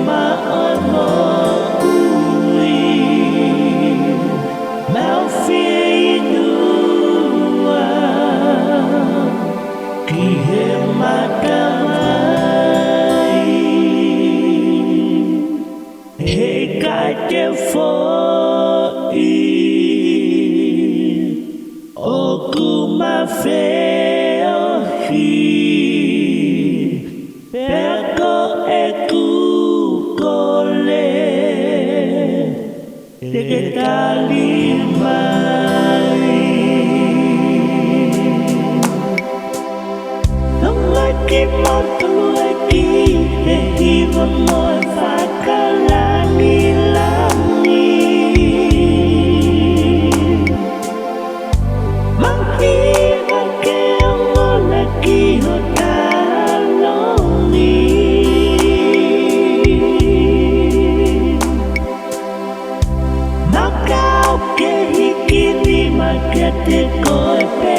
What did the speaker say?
mà ơi mơ ui Mèo phi đua Kỳ hệ mà cảm ơi Hệ cả chế phố y Ô cú mà phê ô khi Perco e cu cole De que talimai Không ai kịp một tu Eiki Để HIVA môi FAKATONGA làm Mang HIVA kêu ngon Eiki hốt Kini makete koe pe